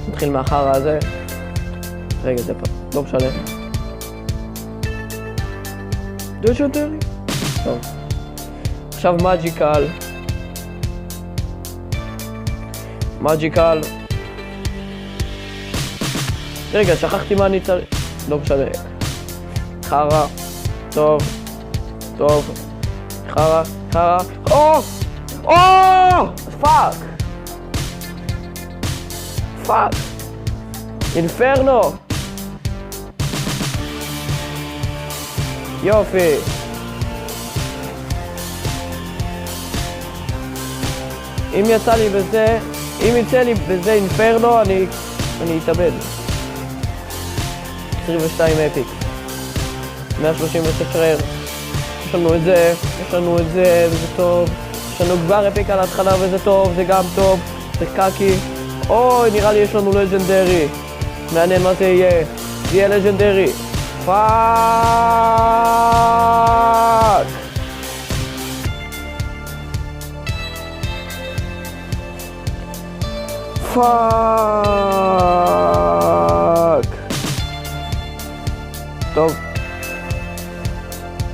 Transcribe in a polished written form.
נתחיל מהחרא הזה. רגע, זה פה, לא משנה. לג'נדרי. טוב. עכשיו מג'יקל. מג'יקל. רגע, שכחתי מה אני צריך. לא משנה. חרא. טוב. טוב. חרא. חרא. או! או! פאק! פאק! אינפרנו! יופי! אם יצא לי בזה, אם יצא לי בזה אינפרנו, אני אתאבד. 22 אפיק. 136 רר. יש לנו את זה, וזה טוב. יש לנו כבר אפיק על ההתחלה וזה טוב, זה גם טוב. זה קאקי. אוי, נראה לי יש לנו לג'נדרי. מעניין מה זה יהיה. זה יהיה לג'נדרי. פאק! פאק!